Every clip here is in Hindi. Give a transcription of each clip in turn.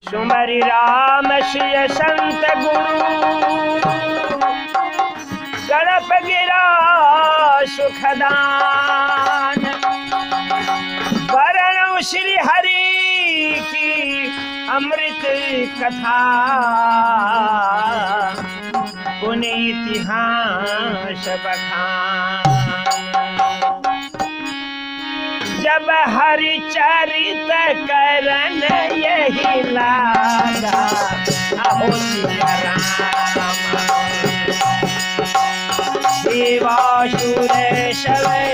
सुमरि राम सिय संत गुरु गणप गिरा सुखदान। वरण श्री हरि की अमृत कथा पुण्य इतिहास बखान। जब हरिचरित करन यही लागा अहो सिया राम। देवासुर सवे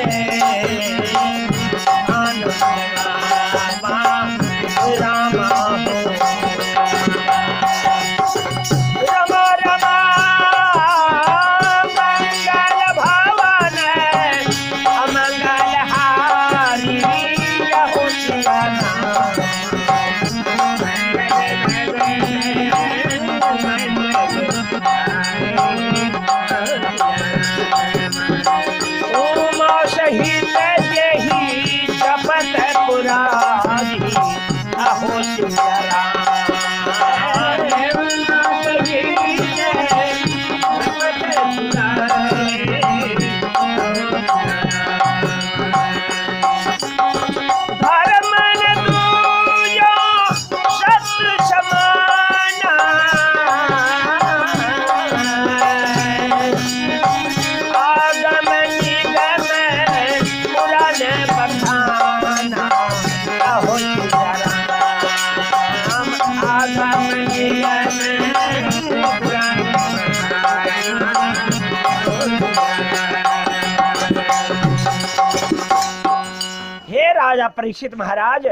परीक्षित महाराज,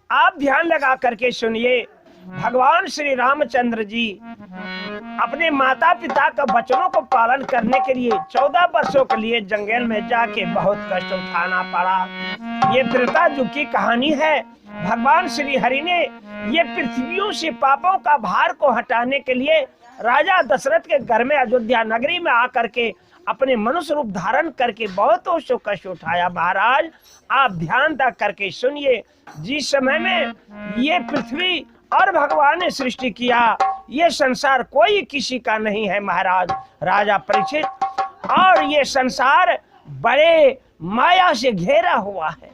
आप ध्यान लगा करके सुनिए। भगवान श्री रामचंद्र जी अपने माता पिता का वचनों को पालन करने के लिए 14 वर्षों के लिए जंगल में जाके बहुत कष्ट उठाना पड़ा। ये त्रेता युग की कहानी है। भगवान श्री हरि ने ये पृथ्वियों से पापों का भार को हटाने के लिए राजा दशरथ के घर में अयोध्या नगरी में आकर के अपने मनुष्य रूप धारण करके बहुत सो कष्ट उठाया। महाराज, आप ध्यान तक करके सुनिए। जिस समय में ये पृथ्वी और भगवान ने सृष्टि किया, ये संसार कोई किसी का नहीं है महाराज राजा परीक्षित। और ये संसार बड़े माया से घेरा हुआ है।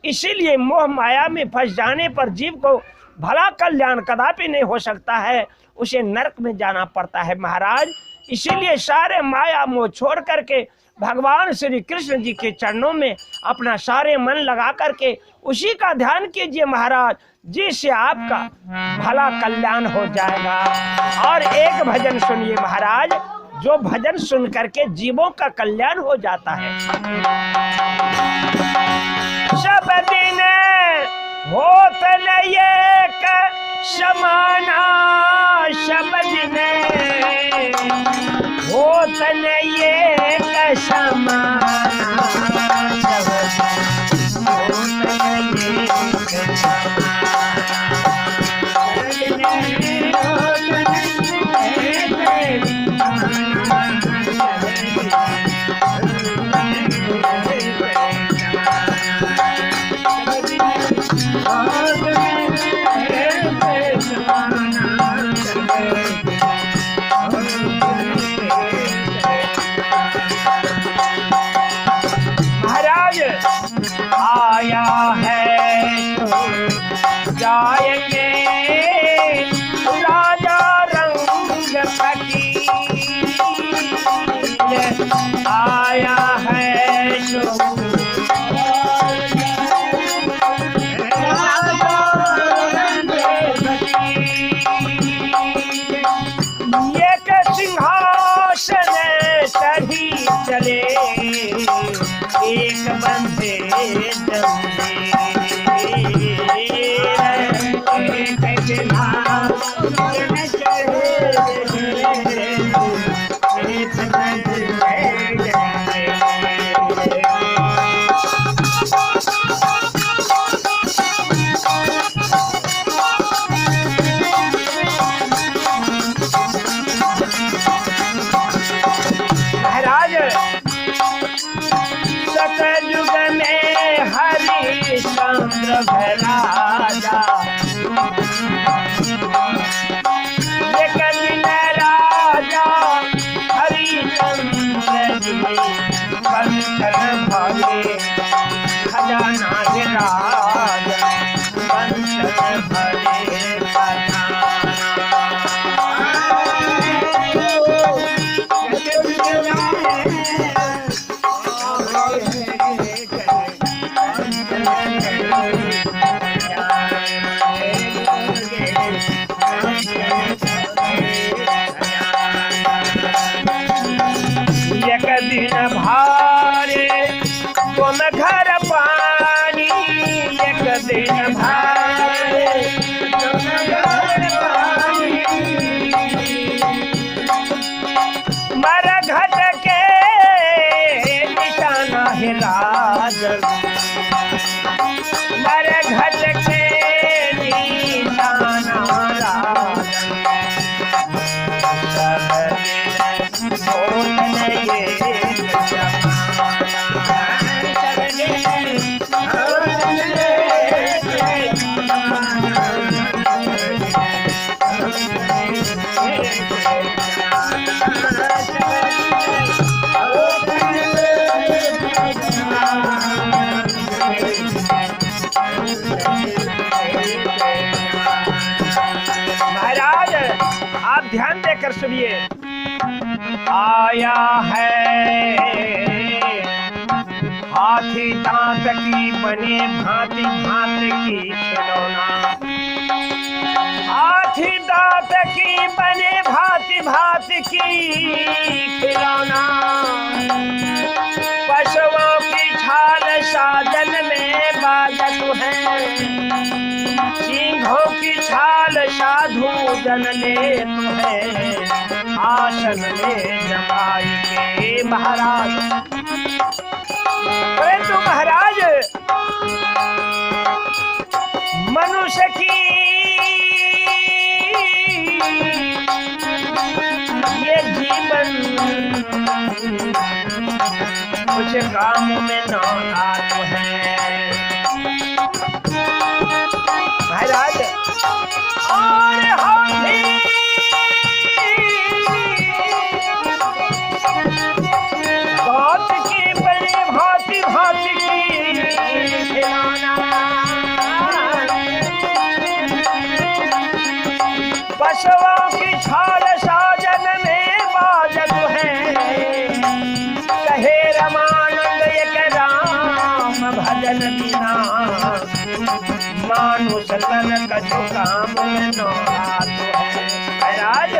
इसीलिए मोह माया में फंस जाने पर जीव को भला कल्याण कदापि नहीं हो सकता है, उसे नरक में जाना पड़ता है महाराज। इसीलिए सारे माया मोह छोड़ करके भगवान श्री कृष्ण जी के चरणों में अपना सारे मन लगा करके उसी का ध्यान कीजिए महाराज, जिससे आपका भला कल्याण हो जाएगा। और एक भजन सुनिए महाराज, जो भजन सुन करके जीवों का कल्याण हो जाता है। सब दिन होत नहीं एक समाना, सब दिन होत नहीं एक समाना, एक दिन भारे तुम घर पानी, एक दिन भारे तुम घर पानी, मर घट के निशाना है राज, मर घट के निशाना राज, महाराज आप ध्यान देकर सुनिए। आया है हाथी दांत की बने भांति भांति की खिलौना, हाथी दांत की बने भांति भांति की खिलौना, पशुओं की छाल साजन में बाजत है, सिंहों की छाल साधु जन ले है, आसन में जमाई के महाराज। परंतु महाराज मनुष्य की ये जीवन कुछ काम में न आतो है महाराज। और हाथी दांत की बने भांति भांति की खिलौना, पशुओं की छाल साजन में बाजत है, कहे रमानंद एक राम भजन बिना, मानुष तन कछु काम में न आतो है। महाराज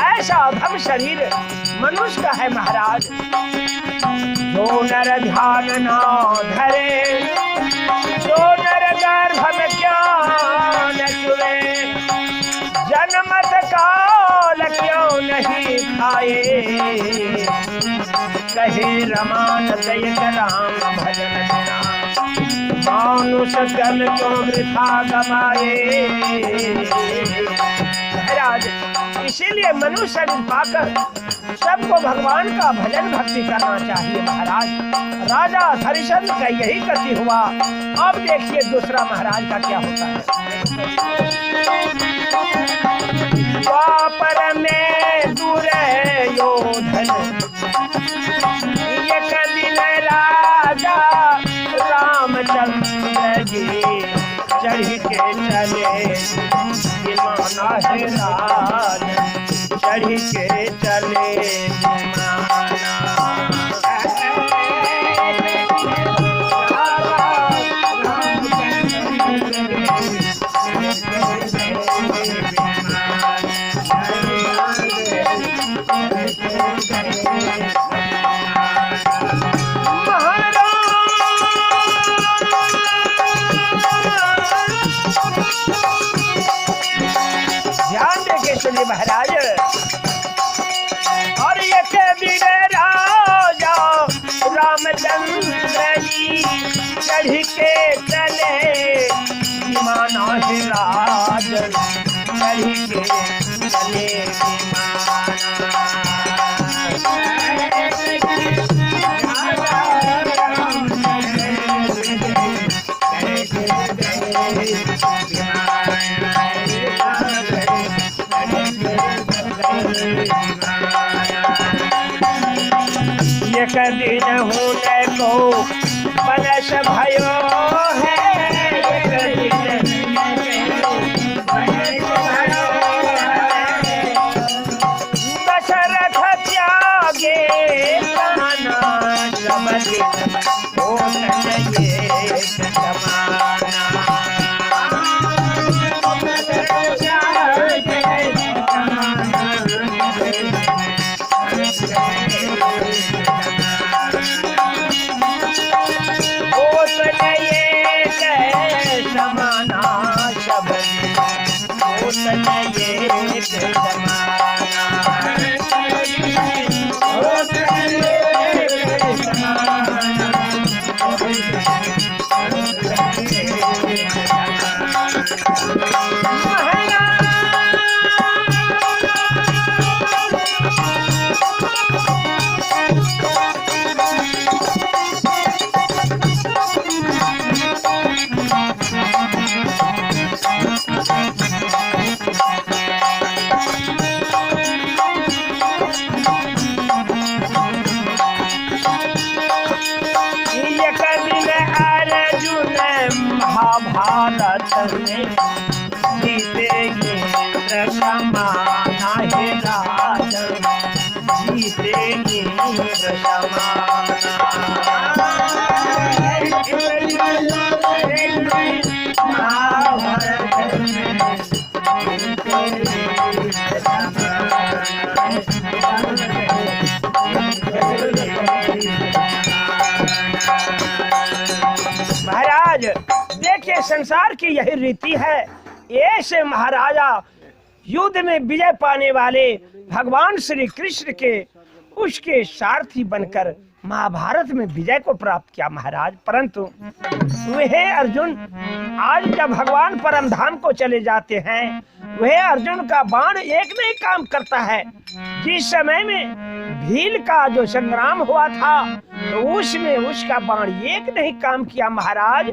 ऐसा अधम शरीर मनुष्य का है महाराज, जो नर ध्यान न धरे, जो नर गर्भ में ज्ञान चुरे, जन्मत काल क्यों नहीं खाए, कहे रमानंद एक राम भजन बिना, मानुष जन क्यों वृथा गमाए। महाराज इसीलिए मनुष्य शरीर पाकर सबको भगवान का भजन भक्ति करना चाहिए महाराज। राजा हरिश्चंद्र का यही गति हुआ। अब देखिए दूसरा महाराज का क्या होता है। द्वापर में दुर्योधन एक दिन राजा रामचंद्र जी चढ़ के चले विमाना है राज, चढ़ के चले विमाना। सुनिए महाराज। और ये दिन राजा रामचंद्र जी चढ़ के चले विमाना है राज, चढ़ के चले एक दिन होने को बनस भयो है, एक दिन दशरथ त्यागे काना समझ हो ये जमाना। एक जमाना। महाभारत में जीतेगी समाना है राजन, जीतेगी महाराज। देखिए संसार की यही रीति है। ऐसे महाराजा युद्ध में विजय पाने वाले भगवान श्री कृष्ण के उसके सारथी बनकर महाभारत में विजय को प्राप्त किया महाराज। परंतु वह अर्जुन आज जब भगवान परम धाम को चले जाते हैं, वह अर्जुन का बाण एक नहीं काम करता है। जिस समय में भील का जो संग्राम हुआ था तो उसमें उसका बाण एक नहीं काम किया महाराज।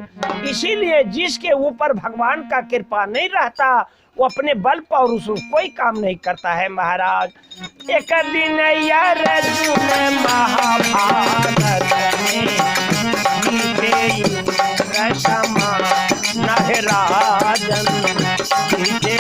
इसीलिए जिसके ऊपर भगवान का कृपा नहीं रहता वो अपने बल पर उसको कोई काम नहीं करता है महाराज। एक दिन यार अर्जुन महाभारत में जीते समान है राजन, जीते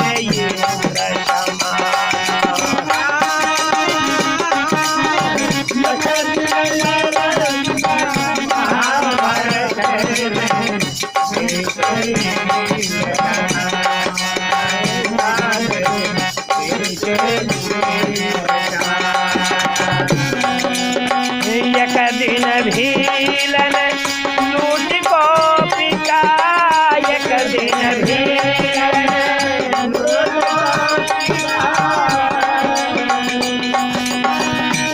एक दिन भीलन लूट को पिका, एक दिन भीलन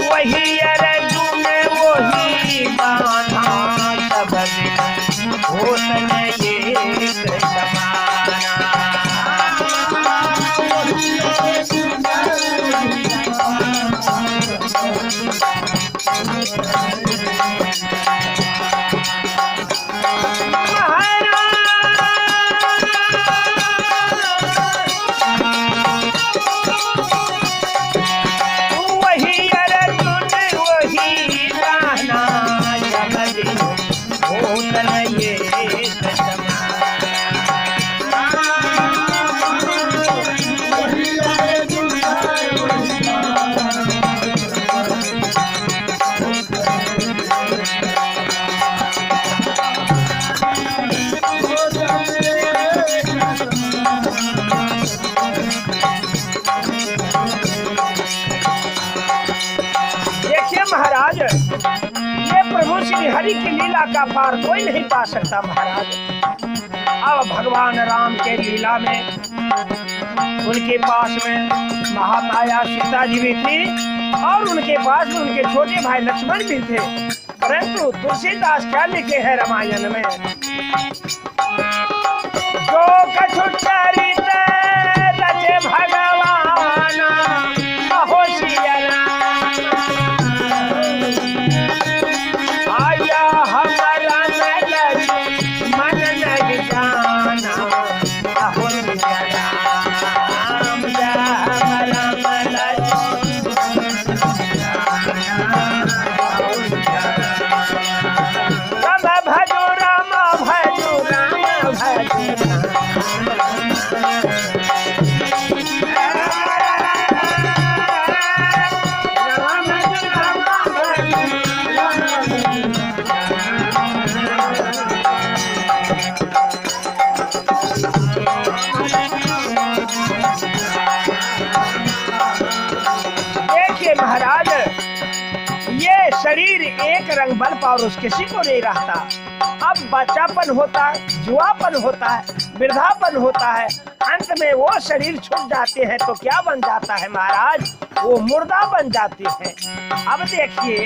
वही अर्जुन वही बाना, सब होतन एक समाना। वही अर्जुन वही गाना, जगत होतन एक समाना। देखिए महाराज, ये प्रभु श्री हरि की लीला का पार कोई नहीं पा सकता महाराज। अब भगवान राम के लीला में उनके पास में महामाया सीता जी भी थी और उनके पास में उनके छोटे भाई लक्ष्मण भी थे। परंतु तुलसीदास क्या लिखे हैं रामायण में, जो कछु चरित रचे भगवान अहो सिया आया हमारा मन नहीं जाना, अहो सिया राम भजो राम भजो राम भजो राम। शरीर एक रंग बल पावर किसी को नहीं रहता। अब बच्चापन होता है, जुआपन होता है, वृद्धापन होता है, अंत में वो शरीर छूट जाते हैं तो क्या बन जाता है महाराज, वो मुर्दा बन जाते हैं। अब देखिए,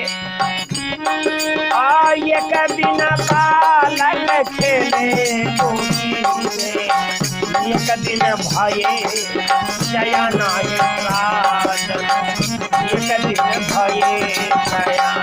ये कभी न बालक खेले एक दिन भये शयना एक दिन भये शयना।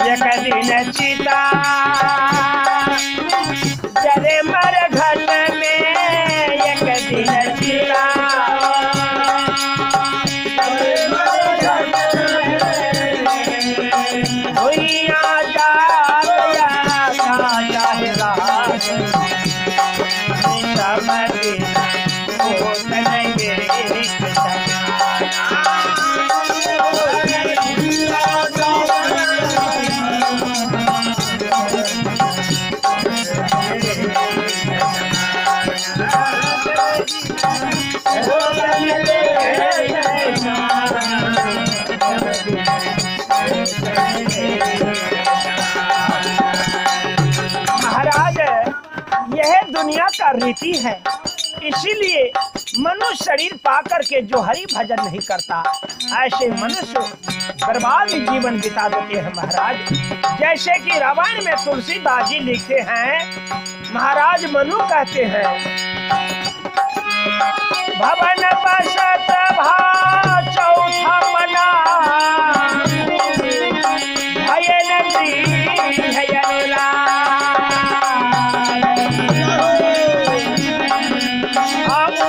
एक दिन चिता जरे मर घट में, एक दिन चिता भुइयां जाया सब दिन होत नहीं महाराज, यह दुनिया का रीति है। इसीलिए मनुष्य शरीर पाकर के जो हरि भजन नहीं करता, ऐसे मनुष्य बर्बाद जीवन बिता देते हैं महाराज। जैसे कि रामायण में तुलसीदास जी लिखते हैं, महाराज मनु कहते हैं, भवन बसत भा चौथा मना भयन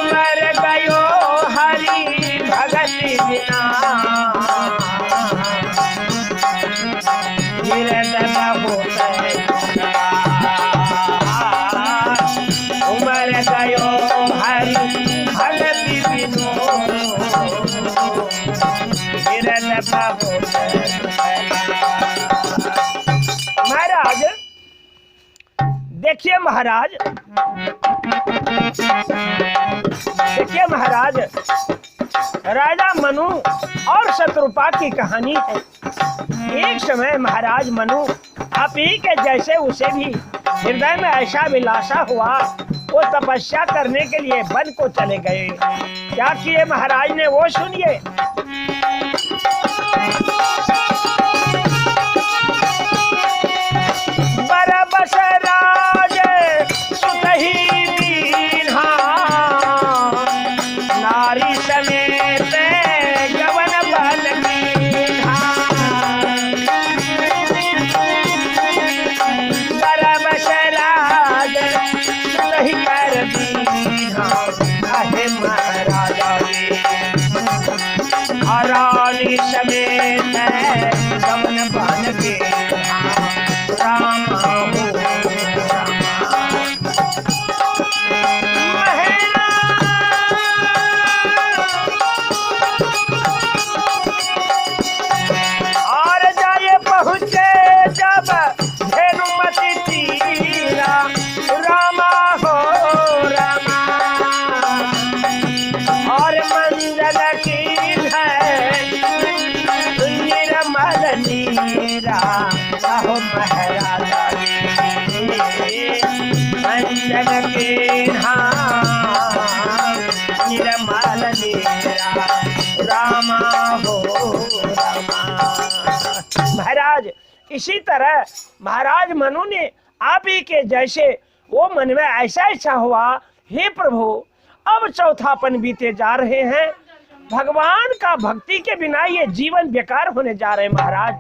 मर गयो हरि भगत बिना उमर गयो हरि भगत बिनो महाराज देखिए महाराज, देखिए महाराज, राजा मनु और शत्रुपा की कहानी है। एक समय महाराज मनु आप ही के जैसे उसे भी हृदय में ऐसा अभिलाषा हुआ, वो तपस्या करने के लिए वन को चले गए। क्या किए महाराज ने वो सुनिए। बरबस राज सुतही दीन्हा नारी समेत गवन बल मीन्हा। बरबस राज सुतही कर दीन्हा अहे महाराजा रानी समेत गवन बल मीन्हा। राम और जाए पहुँचे जब धेनुमति तीरा, रामा हो रामा और मंजल की है निर्मल नीरा। अहो महाराजा मंजल के निर्मल नीरा, रामा हो रामा। महाराज इसी तरह महाराज मनु ने आप ही के जैसे वो मन में ऐसा इच्छा हुआ, हे प्रभु अब चौथापन बीते जा रहे हैं, भगवान का भक्ति के बिना ये जीवन बेकार होने जा रहे महाराज।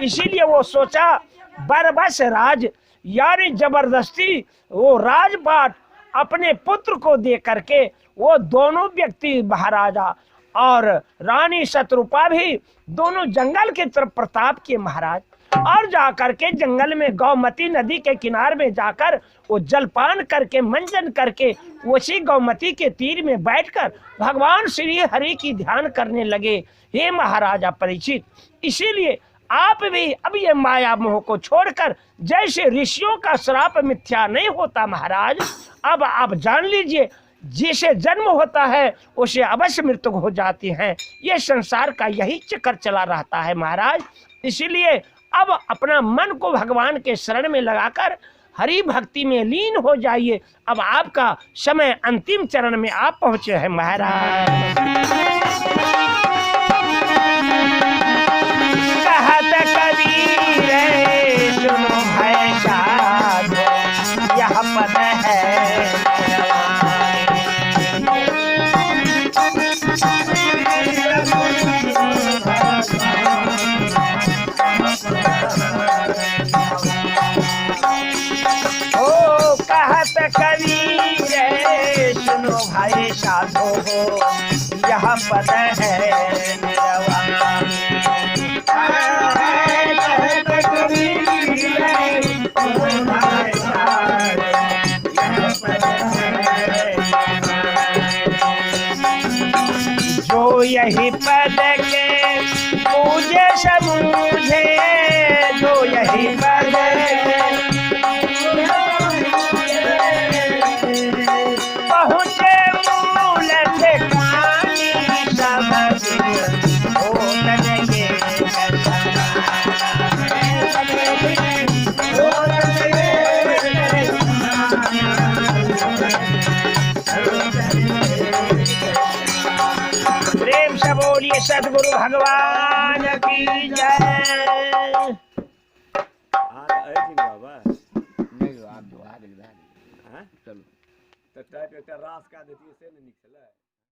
इसीलिए वो सोचा बरबस राज यानी जबरदस्ती वो राजपाट अपने पुत्र को दे करके वो दोनों व्यक्ति महाराजा और रानी शत्रुपा भी दोनों जंगल की तरफ प्रताप किए महाराज। और जाकर के जंगल में गौमती नदी के किनारे में जाकर वो जलपान करके मंजन करके उसी गौमती के तीर में बैठकर भगवान श्री हरि की ध्यान करने लगे। हे महाराजा परीक्षित, इसीलिए आप भी अब ये माया मोह को छोड़कर, जैसे ऋषियों का श्राप मिथ्या नहीं होता महाराज, अब आप जान लीजिए जिसे जन्म होता है उसे अवश्य मृत्यु हो जाती है। ये संसार का यही चक्कर चला रहता है महाराज। इसीलिए अब अपना मन को भगवान के शरण में लगाकर हरि भक्ति में लीन हो जाइए। अब आपका समय अंतिम चरण में आप पहुंचे हैं महाराज। कहत कबीर सुनो है साधो, यह पद है ओ कहत कबीर सुनो भाई साधो, यह पद है जो यही पद के पूजे समूझे, जो यही पद पहुँचे मूल ठिकानी, सब हो लगे प्रेम से बोलिए सतगुरु भगवान की जय। चलो तो रास का देती है से नहीं निकला।